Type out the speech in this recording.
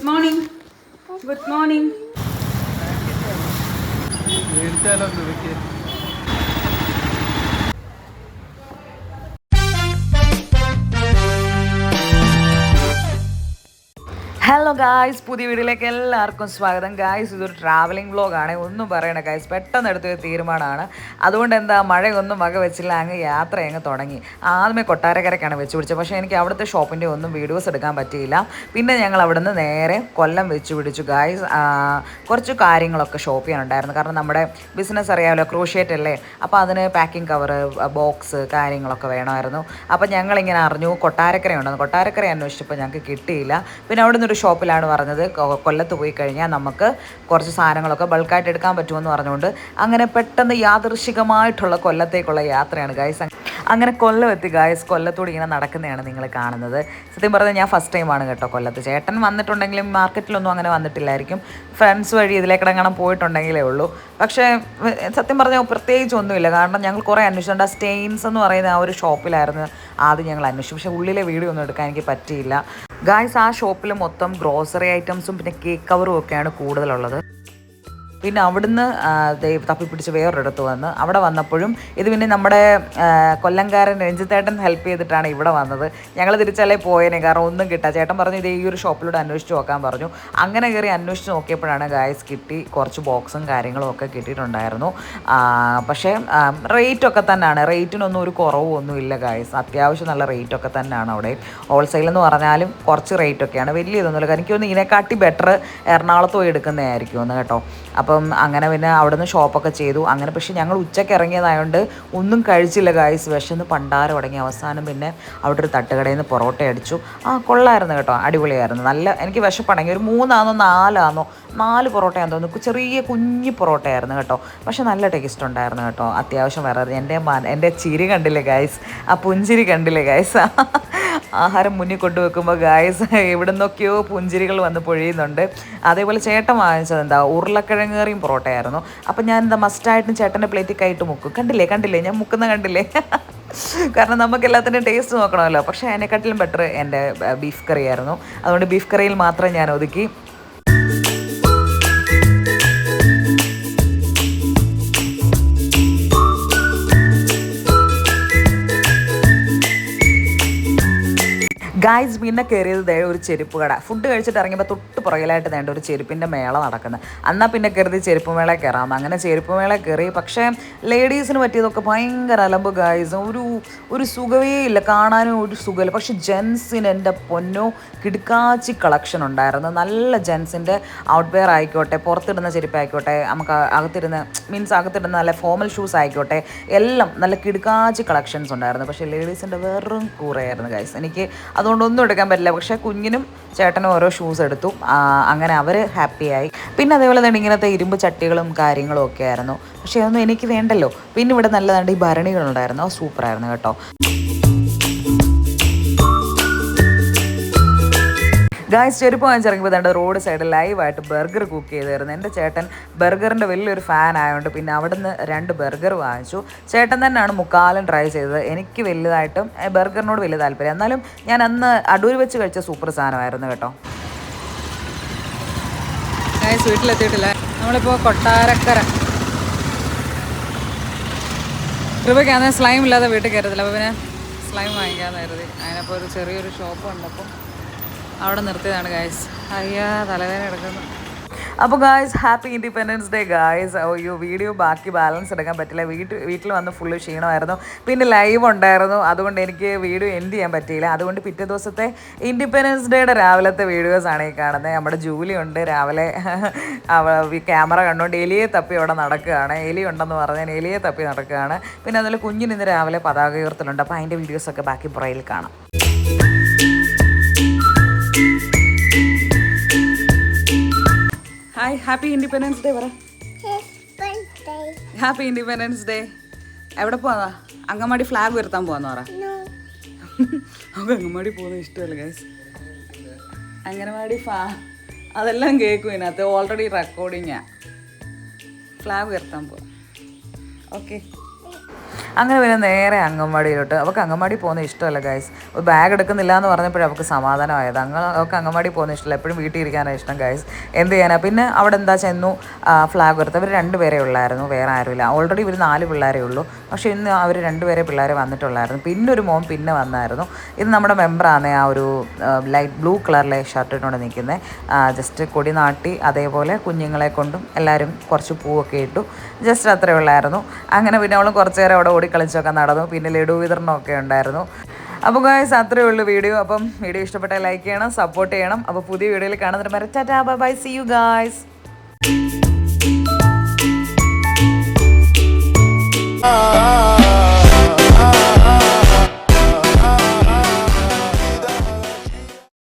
Morning. Good morning. Hello guys, പുതിയ വീഡിയോയിലേക്ക് എല്ലാവർക്കും സ്വാഗതം. ഗായ്സ്, ഇതൊരു ട്രാവലിംഗ് വ്ളോഗാണ്. ഒന്നും പറയണ ഗായ്സ്, പെട്ടെന്ന് എടുത്തൊരു തീരുമാനമാണ്. അതുകൊണ്ട് എന്താ, മഴയൊന്നും വക വെച്ചില്ല, അങ്ങ് യാത്ര അങ്ങ് തുടങ്ങി. ആദ്യമേ കൊട്ടാരക്കരയ്ക്കാണ് വെച്ച് പിടിച്ചത്. പക്ഷേ എനിക്ക് അവിടുത്തെ ഷോപ്പിൻ്റെ ഒന്നും വീഡിയോസ് എടുക്കാൻ പറ്റിയില്ല. പിന്നെ ഞങ്ങൾ അവിടുന്ന് നേരെ കൊല്ലം വെച്ച് പിടിച്ചു ഗായ്സ്. കുറച്ച് കാര്യങ്ങളൊക്കെ ഷോപ്പ് ചെയ്യാനുണ്ടായിരുന്നു. കാരണം നമ്മുടെ ബിസിനസ് അറിയാമല്ലോ, ക്രൂഷ്യേറ്റ് അല്ലേ. അപ്പോൾ അതിന് പാക്കിംഗ് കവറ്, ബോക്സ് കാര്യങ്ങളൊക്കെ വേണമായിരുന്നു. അപ്പോൾ ഞങ്ങളിങ്ങനെ അറിഞ്ഞു കൊട്ടാരക്കര ഉണ്ടെന്ന്. കൊട്ടാരക്കര അന്വേഷിച്ചപ്പോൾ ഞങ്ങൾക്ക് കിട്ടിയില്ല. പിന്നെ അവിടെ നിന്നൊരു ഷോപ്പിലാണ് പറഞ്ഞത് കൊല്ലത്ത് പോയി കഴിഞ്ഞാൽ നമുക്ക് കുറച്ച് സാധനങ്ങളൊക്കെ ബൾക്കായിട്ട് എടുക്കാൻ പറ്റുമെന്ന് പറഞ്ഞുകൊണ്ട് അങ്ങനെ പെട്ടെന്ന് യാദൃശികമായിട്ടുള്ള കൊല്ലത്തേക്കുള്ള യാത്രയാണ് ഗായ്സ്. അങ്ങനെ കൊല്ലം എത്തി ഗായ്സ്. കൊല്ലത്തോട് ഇങ്ങനെ നടക്കുന്നതാണ് നിങ്ങൾ കാണുന്നത്. സത്യം പറഞ്ഞാൽ ഞാൻ ഫസ്റ്റ് ടൈമാണ് കേട്ടോ കൊല്ലത്ത്. ചേട്ടൻ വന്നിട്ടുണ്ടെങ്കിലും മാർക്കറ്റിലൊന്നും അങ്ങനെ വന്നിട്ടില്ലായിരിക്കും. ഫ്രണ്ട്സ് വഴി ഇതിലേക്കിടങ്ങാനും പോയിട്ടുണ്ടെങ്കിലേ ഉള്ളൂ. പക്ഷേ സത്യം പറഞ്ഞാൽ പ്രത്യേകിച്ച് ഒന്നുമില്ല. കാരണം ഞങ്ങൾ കുറേ അന്വേഷിച്ചിട്ടുണ്ട്. ആ സ്റ്റെയിൻസ് എന്ന് പറയുന്ന ആ ഒരു ഷോപ്പിലായിരുന്നു ആദ്യം ഞങ്ങൾ അന്വേഷിച്ചു. പക്ഷേ ഉള്ളിലെ വീഡിയോ ഒന്നും എടുക്കാൻ എനിക്ക് പറ്റിയില്ല ഗായ്സ്. ആ ഷോപ്പിൽ മൊത്തം ഗ്രോസറി ഐറ്റംസും പിന്നെ കേക്ക് കവറും ഒക്കെയാണ് കൂടുതലുള്ളത്. പിന്നെ അവിടുന്ന് തപ്പിപ്പിടിച്ച് വേറൊരിടത്ത് വന്ന് അവിടെ വന്നപ്പോഴും ഇത് പിന്നെ നമ്മുടെ കൊല്ലംകാരൻ രഞ്ജിത്തേട്ടൻ ഹെൽപ്പ് ചെയ്തിട്ടാണ് ഇവിടെ വന്നത്. ഞങ്ങൾ തിരിച്ചല്ലേ പോയേനെ, കാരണം ഒന്നും കിട്ടാ. ചേട്ടൻ പറഞ്ഞു ഇത് ഈ ഒരു ഷോപ്പിലൂടെ അന്വേഷിച്ച് നോക്കാൻ പറഞ്ഞു. അങ്ങനെ കയറി അന്വേഷിച്ച് നോക്കിയപ്പോഴാണ് ഗായ്സ് കിട്ടി. കുറച്ച് ബോക്സും കാര്യങ്ങളും ഒക്കെ കിട്ടിയിട്ടുണ്ടായിരുന്നു. പക്ഷേ റേറ്റൊക്കെ തന്നെയാണ്. റേറ്റിനൊന്നും ഒരു കുറവും ഒന്നുമില്ല ഗായ്സ്. അത്യാവശ്യം നല്ല റേറ്റൊക്കെ തന്നെയാണ് അവിടെ. ഹോൾസെയിൽ എന്ന് പറഞ്ഞാലും കുറച്ച് റേറ്റൊക്കെയാണ്, വലിയ ഇതൊന്നുമില്ല. എനിക്കൊന്ന് ഇതിനെക്കാട്ടി ബെറ്റർ എറണാകുളത്ത് പോയി എടുക്കുന്നതായിരിക്കും ഒന്ന് കേട്ടോ. അപ്പം അങ്ങനെ പിന്നെ അവിടെ നിന്ന് ഷോപ്പൊക്കെ ചെയ്തു അങ്ങനെ. പക്ഷേ ഞങ്ങൾ ഉച്ചയ്ക്ക് ഇറങ്ങിയതായതുകൊണ്ട് ഒന്നും കഴിച്ചില്ല ഗായ്സ്. വിശന്ന് പണ്ടാരം തുടങ്ങി. അവസാനം പിന്നെ അവിടെ ഒരു തട്ടുകടയിൽ നിന്ന് പൊറോട്ട അടിച്ചു. കൊള്ളായിരുന്നു കേട്ടോ, അടിപൊളിയായിരുന്നു. നല്ല എനിക്ക് വിശപ്പടങ്ങി. ഒരു 4 പൊറോട്ടയാണെന്ന് തോന്നുന്നു. ചെറിയ കുഞ്ഞു പൊറോട്ടയായിരുന്നു കേട്ടോ. പക്ഷെ നല്ല ടേസ്റ്റ് ഉണ്ടായിരുന്നു കേട്ടോ. അത്യാവശ്യം വേറെ എൻ്റെ ചിരി കണ്ടില്ലേ ഗായ്സ്, ആ പുഞ്ചിരി കണ്ടില്ലേ ഗായ്സ്. ആഹാരം മുന്നിൽ കൊണ്ടുവെക്കുമ്പോൾ ഗായ്സ് എവിടെ നിന്നൊക്കെയോ പുഞ്ചിരികൾ വന്ന് പൊഴിയുന്നുണ്ട്. അതേപോലെ ചേട്ടൻ വാങ്ങിച്ചത് എന്താ ഉരുളക്കിഴങ്ങ് കറിയും പൊറോട്ടയായിരുന്നു. അപ്പം ഞാൻ എന്താ മസ്റ്റായിട്ടും ചേട്ടൻ്റെ പ്ലേറ്റിൽ കൈയിട്ട് മുക്കും. കണ്ടില്ലേ ഞാൻ മുക്കുന്ന കണ്ടില്ലേ. കാരണം നമുക്ക് എല്ലാത്തിൻ്റെയും ടേസ്റ്റ് നോക്കണമല്ലോ. പക്ഷേ അതിനെക്കാട്ടിലും ബെറ്റർ എൻ്റെ ബീഫ് കറിയായിരുന്നു. അതുകൊണ്ട് ബീഫ് കറിയിൽ മാത്രം ഞാൻ ഒതുക്കി. ഗായ്സ്, പിന്നെ കയറിയത് ഒരു ചെരുപ്പ് കട. ഫുഡ് കഴിച്ചിട്ട് ഇറങ്ങിയപ്പോൾ തൊട്ട് പുറകിലായിട്ട് വേണ്ട ഒരു ചെരുപ്പിൻ്റെ മേള നടക്കുന്നത്. എന്നാൽ പിന്നെ കയറി ചെരുപ്പ് മേള കയറാം. അങ്ങനെ ചെരുപ്പ് മേള കയറി. പക്ഷേ ലേഡീസിന് പറ്റിയതൊക്കെ ഭയങ്കര അലമ്പ് ഗായ്സ്. ഒരു സുഖമേ ഇല്ല, കാണാനും ഒരു സുഖമില്ല. പക്ഷെ ജെൻസിന് എൻ്റെ പൊന്നോ കിടുക്കാച്ചി കളക്ഷൻ ഉണ്ടായിരുന്നു. നല്ല ജെൻസിൻ്റെ ഔട്ട് വെയർ ആയിക്കോട്ടെ, പുറത്തിടുന്ന ചെരുപ്പായിക്കോട്ടെ, നമുക്ക് അകത്തിടുന്ന നല്ല ഫോമൽ ഷൂസ് ആയിക്കോട്ടെ, എല്ലാം നല്ല കിടുക്കാച്ചി കളക്ഷൻസ് ഉണ്ടായിരുന്നു. പക്ഷേ ലേഡീസിൻ്റെ വെറും കൂറയായിരുന്നു ഗായ്സ്. എനിക്ക് അതുകൊണ്ടൊന്നും എടുക്കാൻ പറ്റില്ല. പക്ഷേ കുഞ്ഞിനും ചേട്ടനും ഓരോ ഷൂസ് എടുത്തു. അങ്ങനെ അവർ ഹാപ്പിയായി. പിന്നെ അതേപോലെ തന്നെ ഇങ്ങനത്തെ ഇരുമ്പ് ചട്ടികളും കാര്യങ്ങളും ഒക്കെ ആയിരുന്നു. പക്ഷേ അതൊന്നും എനിക്ക് വേണ്ടല്ലോ. പിന്നെ ഇവിടെ നല്ലതാണ്ട് ഈ ഭരണികളുണ്ടായിരുന്നു. അത് സൂപ്പറായിരുന്നു കേട്ടോ. ഗായ്സ്, ചെരുപ്പ് വാങ്ങിച്ചിറങ്ങിയപ്പോൾ തന്നെ റോഡ് സൈഡ് ലൈവായിട്ട് ബർഗർ കുക്ക് ചെയ്തായിരുന്നു. എൻ്റെ ചേട്ടൻ ബർഗറിൻ്റെ വലിയൊരു ഫാൻ ആയതുകൊണ്ട് പിന്നെ അവിടുന്ന് 2 ബർഗർ വാങ്ങിച്ചു. ചേട്ടൻ തന്നെയാണ് മുക്കാലും ട്രൈ ചെയ്തത്. എനിക്ക് വലുതായിട്ടും ബർഗറിനോട് വലിയ താല്പര്യം. എന്നാലും ഞാൻ അന്ന് അടൂർ വെച്ച് കഴിച്ച സൂപ്പർ സാധനമായിരുന്നു കേട്ടോ. ഗായ്സ്, വീട്ടിലെത്തിയിട്ടില്ല. നമ്മളിപ്പോൾ കൊട്ടാരക്കര. കൃപയ്ക്കാന്ന് സ്ലൈം ഇല്ലാതെ വീട്ടിൽ കയറത്തില്ല. അപ്പോൾ പിന്നെ സ്ലൈം വാങ്ങിക്കാമെന്ന് കരുതി. അതിനപ്പോൾ ഒരു ചെറിയൊരു ഷോപ്പ് ഉണ്ടപ്പോൾ അവിടെ നിർത്തിയതാണ് ഗായ്സ്. അയ്യാ, തലവേദന എടുക്കുന്നു. അപ്പോൾ guys, happy independence day guys. അയ്യോ, വീഡിയോ ബാക്കി ബാലൻസ് എടുക്കാൻ പറ്റില്ല. വീട്ടിൽ വന്ന് ഫുള്ള് ക്ഷീണമായിരുന്നു. പിന്നെ ലൈവ് ഉണ്ടായിരുന്നു. അതുകൊണ്ട് എനിക്ക് വീഡിയോ എൻഡ് ചെയ്യാൻ പറ്റിയില്ല. അതുകൊണ്ട് പിറ്റേ ദിവസത്തെ ഇൻഡിപെൻഡൻസ് ഡേയുടെ രാവിലത്തെ വീഡിയോസാണ് ഈ കാണുന്നത്. നമ്മുടെ ജൂലി ഉണ്ട് രാവിലെ ക്യാമറ കണ്ടുകൊണ്ട് എലിയെ തപ്പി അവിടെ നടക്കുകയാണ്. എലി ഉണ്ടെന്ന് പറഞ്ഞാൽ എലിയെ തപ്പി നടക്കുകയാണ്. പിന്നെ അതുപോലെ കുഞ്ഞിന് ഇന്ന് രാവിലെ പതാക ഉയർത്തലുണ്ട്. അപ്പോൾ അതിൻ്റെ വീഡിയോസൊക്കെ ബാക്കി പുറയിൽ കാണാം. ഹായ്, ഹാപ്പി ഇൻഡിപെൻഡൻസ് ഡേ പറ. Happy independence day. എവിടെ പോവാ? അങ്കമാടി ഫ്ലാഗ് ഉയർത്താൻ പോവാന്ന് പറ. നമുക്ക് അങ്കമാടി പോകുന്നത് ഇഷ്ടമല്ല ഗൈസ്. അങ്കനവാടി അതെല്ലാം കേൾക്കും ഇതിനകത്ത്. ഓൾറെഡി റെക്കോർഡിങ്ങാ. ഫ്ലാഗ് ഉയർത്താൻ പോവാം. ഓക്കെ. അങ്ങനെ പിന്നെ നേരെ അംഗൻവാടിയിലോട്ട്. അവൾക്ക് അംഗൻവാടി പോകുന്നത് ഇഷ്ടമല്ല ഗൈസ്. ബാഗ് എടുക്കുന്നില്ല എന്ന് പറഞ്ഞപ്പോഴേ അവൾക്ക് സമാധാനമായത്. അവൾക്ക് അംഗൻവാടി പോകുന്നത് ഇഷ്ടമല്ല, എപ്പോഴും വീട്ടിൽ ഇരിക്കാനാണ് ഇഷ്ടം ഗൈസ്. എന്ത് ചെയ്യാനാണ്. പിന്നെ അവിടെ എന്താ ചെന്നു ഫ്ലാഗ് എടുത്ത്. അവർ 2 പേരേ ഉള്ളായിരുന്നു, വേറെ ആരുമില്ല. ഓൾറെഡി ഇവർ 4 പിള്ളേരേ ഉള്ളൂ. പക്ഷേ ഇന്ന് അവർ 2 പേരെ പിള്ളേരെ വന്നിട്ടുള്ളായിരുന്നു. പിന്നെ ഒരു മോൻ പിന്നെ വന്നായിരുന്നു. ഇത് നമ്മുടെ മെമ്പറാണ്, ആ ഒരു ലൈറ്റ് ബ്ലൂ കളറിലെ ഷർട്ട് ഇട്ടുകൊണ്ട് നിൽക്കുന്നത്. ജസ്റ്റ് കൊടി നാട്ടി അതേപോലെ കുഞ്ഞുങ്ങളെ കൊണ്ടും എല്ലാവരും കുറച്ച് പൂവൊക്കെ ഇട്ടു. ജസ്റ്റ് അത്രയേ ഉള്ളായിരുന്നു. അങ്ങനെ പിന്നെ അവളും കുറച്ച് നേരം അവിടെ ഓടിക്കളിച്ചൊക്കെ നടന്നു. പിന്നെ ലഡു വിതരണമൊക്കെ ഉണ്ടായിരുന്നു. അപ്പോൾ ഗൈസ് അത്രയേ ഉള്ളൂ വീഡിയോ. അപ്പം വീഡിയോ ഇഷ്ടപ്പെട്ടാൽ ലൈക്ക് ചെയ്യണം, സപ്പോർട്ട് ചെയ്യണം. അപ്പോൾ പുതിയ വീഡിയോയിൽ കാണുന്നതിന് വരെ tata bye bye, see you guys.